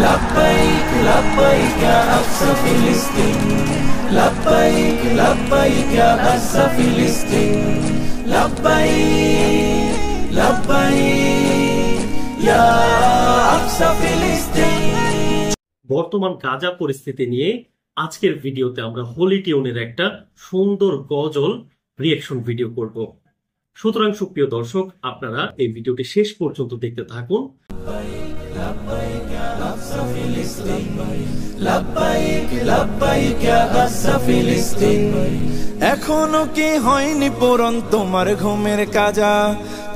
لبيك لبيك يا أقصى فلسطين لبيك لبيك يا أقصى فلسطين لبيك لبيك يا أقصى فلسطين। বর্তমান গাজা পরিস্থিতি নিয়ে আজকের ভিডিওতে আমরা হোলি টিউনের একটা সুন্দর গজল রিঅ্যাকশন ভিডিও করব। সুতরাং সুপ্রিয় দর্শক, আপনারা এই ভিডিওটি শেষ পর্যন্ত দেখতে থাকুন। এখনো কি হয়নি পূরণ তোমার ঘুমের কাজা?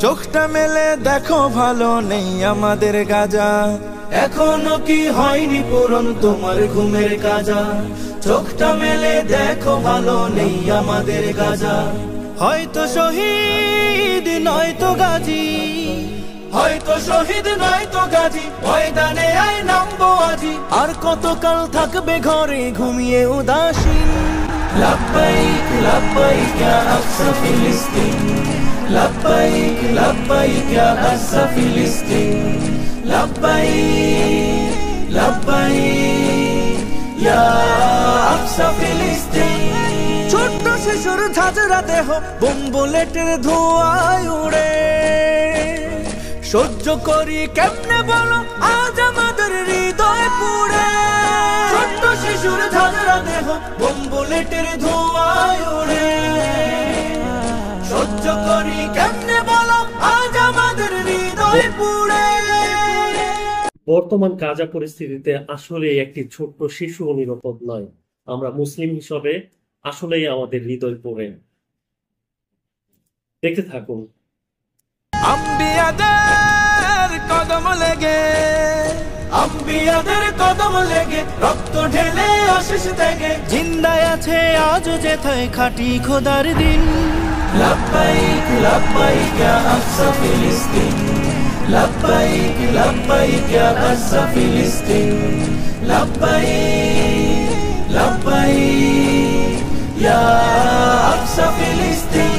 চোখটা মেলে দেখো ভালো নেই আমাদের গাজা। এখনো কি হয়নি পূরণ তোমার ঘুমের কাজা? চোখটা মেলে দেখো ভালো নেই আমাদের গাজা। হয়তো শহীদ নয়তো গাজী, হয়তো শহীদ নয়তো গাজী, ময়দানে আয় নামবো আজি। আর কতকাল থাকবে ঘরে ঘুমিয়ে উদাসীন? লব্বাইক লব্বাইক ইয়া আকসা ফিলিস্তিন লব্বাইক লব্বাইক ইয়া আকসা ফিলিস্তিন লব্বাইক লব্বাইক ইয়া আকসা ফিলিস্তিন। ছোট্ট শিশুর ঝাঁঝরা দেহ বোম বুলেটের ধোঁয়ায় উড়ে, সহ্য করি কেমনে বলো আজ আমাদের হৃদয় পুড়ে। ছোট্ট শিশুর ঝাঁঝরা দেহ বোম বুলেটের ধোঁয়ায় উড়ে, সহ্য করি কেমনে বলো আজ আমাদের হৃদয় পুড়ে। বর্তমান গাজা পরিস্থিতিতে আসলে একটি ছোট্ট শিশু নিরাপদ নয়। আমরা মুসলিম হিসাবে আসলেই আমাদের হৃদয় পড়ে। দেখতে থাকুন। আম্বিয়াদের কদম লেগে, আম্বিয়াদের কদম লেগে, রক্ত ঢেলে আশিস থেকে জিন্দায় আছে আজও যেথায় খাঁটি খোদার দিন। লব্বাইক লব্বাইক ইয়া আকসা ফিলিস্তিন লব্বাইক লব্বাইক ইয়া আকসা ফিলিস্তিন লব্বাইক লব্বাইক ইয়া আকসা ফিলিস্তিন।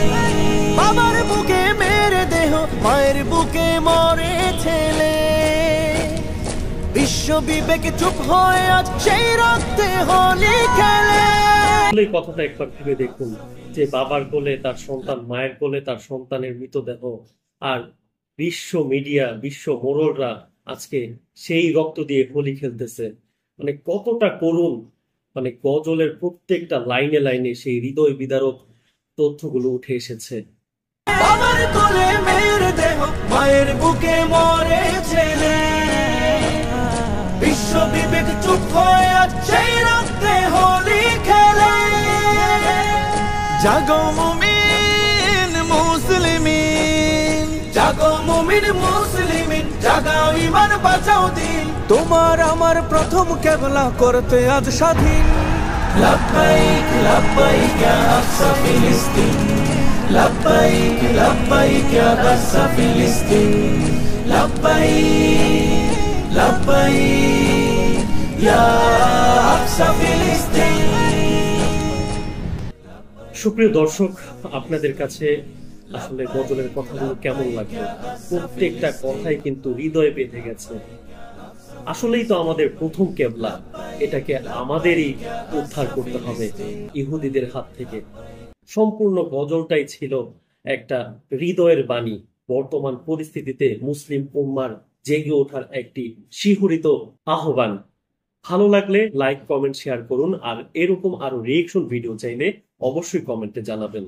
বাবার বুকে মেরে দেহ, মায়ের বুকে মরে ছেলে, বিশ্ব বিবেক চুপ হয়ে আজ সেই রক্তে হোলি খেলে। এই কথাটা একবার ভেবে দেখুন যে বাবার কোলে তার সন্তান, মায়ের কোলে তার সন্তানের মৃতদেহ, আর বিশ্ব মিডিয়া, বিশ্ব মোড়লরা আজকে সেই রক্ত দিয়ে হোলি খেলতেছে। মানে কতটা করুণ! মানে গজলের প্রত্যেকটা লাইনে লাইনে সেই হৃদয় বিদারক তথ্যগুলো উঠে এসেছে। বাবার কোলে মেরে দেহ, মায়ের বুকে মরে ছেলে, বিশ্ব বিবেক চুপ হয়ে আজ সেই রক্তে হোলি খেলে। জাগো মুমিন মুসলিমিন, জাগো মুমিন মুসলিমিন, জাগাও ঈমান বাঁচাও দিন। তোমার আমার প্রথম কেবলা করতে আজ স্বাধীন। লব্বাইক লব্বাইক ইয়া আকসা ফিলিস্তিন লব্বাইক লব্বাইক ইয়া আকসা ফিলিস্তিন লব্বাইক লব্বাইক ইয়া আকসা ফিলিস্তিন। সুপ্রিয় দর্শক, আপনাদের কাছে আসলে গজলের কথাগুলো কেমন লাগলো? প্রত্যেকটা কথাই কিন্তু হৃদয়ে বেঁধে গেছে। আসলেই তো আমাদের প্রথম কেবলা, এটাকে আমাদেরই উদ্ধার করতে হবে ইহুদিদের হাত থেকে। সম্পূর্ণ গজলটাই ছিল একটা হৃদয়ের বাণী। বর্তমান পরিস্থিতিতে মুসলিম উম্মার জেগে ওঠার একটি শিহরিত আহ্বান। ভালো লাগলে লাইক, কমেন্ট, শেয়ার করুন। আর এরকম আরো রিঅ্যাকশন ভিডিও চাইলে অবশ্যই কমেন্টে জানাবেন।